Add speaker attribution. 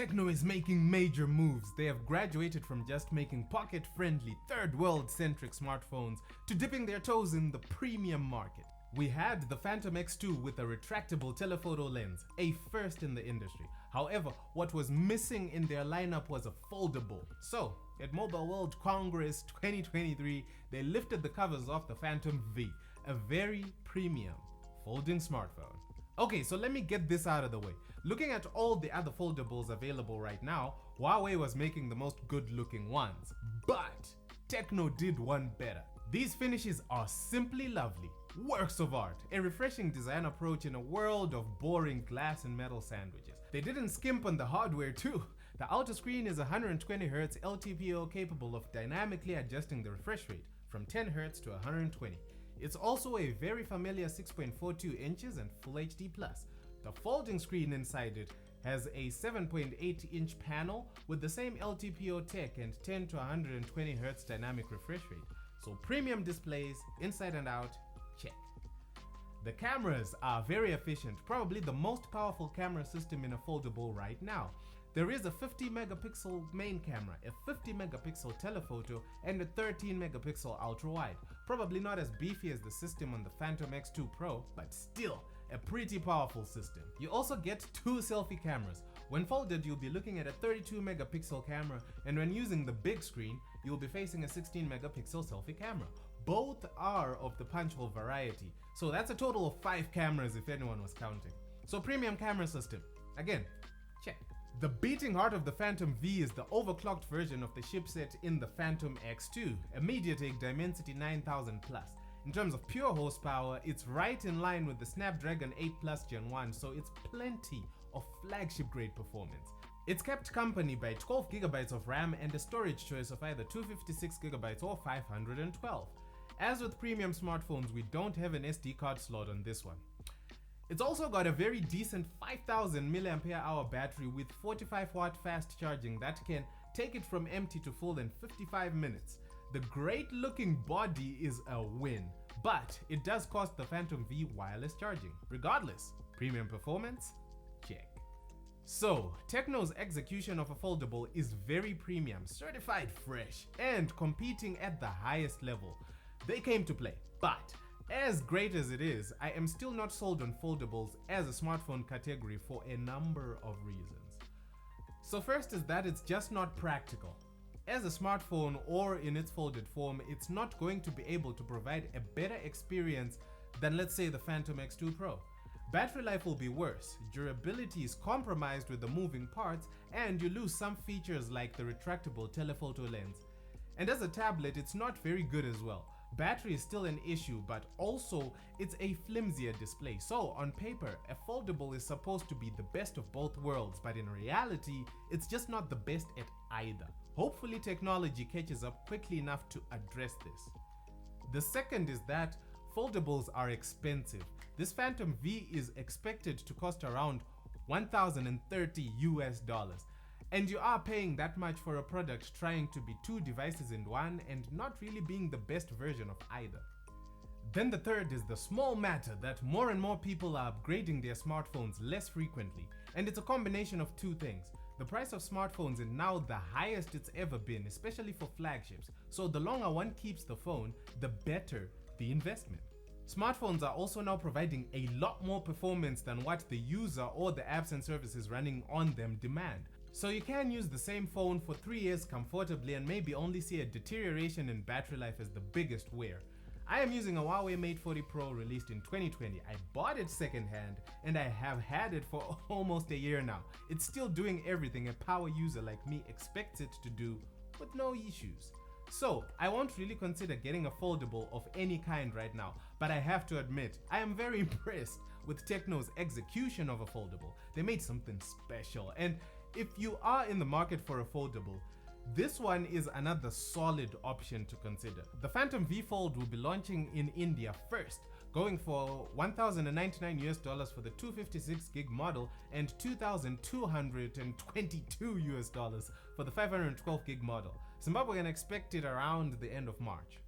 Speaker 1: Tecno is making major moves. They have graduated from just making pocket-friendly, third-world-centric smartphones to dipping their toes in the premium market. We had the Phantom X2 with a retractable telephoto lens, a first in the industry. However, what was missing in their lineup was a foldable. So, at Mobile World Congress 2023, they lifted the covers off the Phantom V, a very premium folding smartphone. Okay, so let me get this out of the way. Looking at all the other foldables available right now, Huawei was making the most good-looking ones. But Tecno did one better. These finishes are simply lovely, works of art, a refreshing design approach in a world of boring glass and metal sandwiches. They didn't skimp on the hardware too. The outer screen is 120Hz LTPO capable of dynamically adjusting the refresh rate from 10Hz to 120. It's also a very familiar 6.42 inches and Full HD+. The folding screen inside it has a 7.8-inch panel with the same LTPO tech and 10 to 120Hz dynamic refresh rate. So premium displays, inside and out, check. The cameras are very efficient, probably the most powerful camera system in a foldable right now. There is a 50-megapixel main camera, a 50-megapixel telephoto, and a 13-megapixel ultra-wide. Probably not as beefy as the system on the Phantom X2 Pro, but still a pretty powerful system. You also get two selfie cameras. When folded, you'll be looking at a 32-megapixel camera, and when using the big screen, you'll be facing a 16-megapixel selfie camera. Both are of the punch hole variety, so that's a total of 5 cameras if anyone was counting. So premium camera system, again, check. The beating heart of the Phantom V is the overclocked version of the chipset in the Phantom X2, a MediaTek Dimensity 9000 Plus. In terms of pure horsepower, it's right in line with the Snapdragon 8 Plus Gen 1, so it's plenty of flagship grade performance. It's kept company by 12GB of RAM and a storage choice of either 256GB or 512. As with premium smartphones, we don't have an SD card slot on this one. It's also got a very decent 5000 mAh battery with 45-watt fast charging that can take it from empty to full in 55 minutes. The great looking body is a win, but it does cost the Phantom V wireless charging. Regardless, premium performance? Check. So, Tecno's execution of a foldable is very premium, certified fresh, and competing at the highest level. They came to play, but as great as it is, I am still not sold on foldables as a smartphone category for a number of reasons. So first is that it's just not practical. As a smartphone or in its folded form, it's not going to be able to provide a better experience than, let's say, the Phantom X2 Pro. Battery life will be worse, durability is compromised with the moving parts, and you lose some features like the retractable telephoto lens. And as a tablet, it's not very good as well. Battery is still an issue, but also it's a flimsier display. So on paper, a foldable is supposed to be the best of both worlds, but in reality, it's just not the best at either. Hopefully technology catches up quickly enough to address this. The second is that foldables are expensive. This Phantom V is expected to cost around $1,030 and you are paying that much for a product trying to be 2 devices in one and not really being the best version of either. Then the third is the small matter that more and more people are upgrading their smartphones less frequently, and it's a combination of 2 things. The price of smartphones is now the highest it's ever been, especially for flagships, so the longer one keeps the phone, the better the investment. Smartphones are also now providing a lot more performance than what the user or the apps and services running on them demand. So you can use the same phone for 3 years comfortably and maybe only see a deterioration in battery life as the biggest wear. I am using a Huawei Mate 40 Pro released in 2020. I bought it secondhand and I have had it for almost a year now. It's still doing everything a power user like me expects it to do with no issues. So I won't really consider getting a foldable of any kind right now, but I have to admit, I am very impressed with Tecno's execution of a foldable. They made something special, and if you are in the market for a foldable, this one is another solid option to consider. The Phantom V Fold will be launching in India first, going for $1,099 for the 256GB model and $2,222 for the 512GB model. Zimbabwe can expect it around the end of March.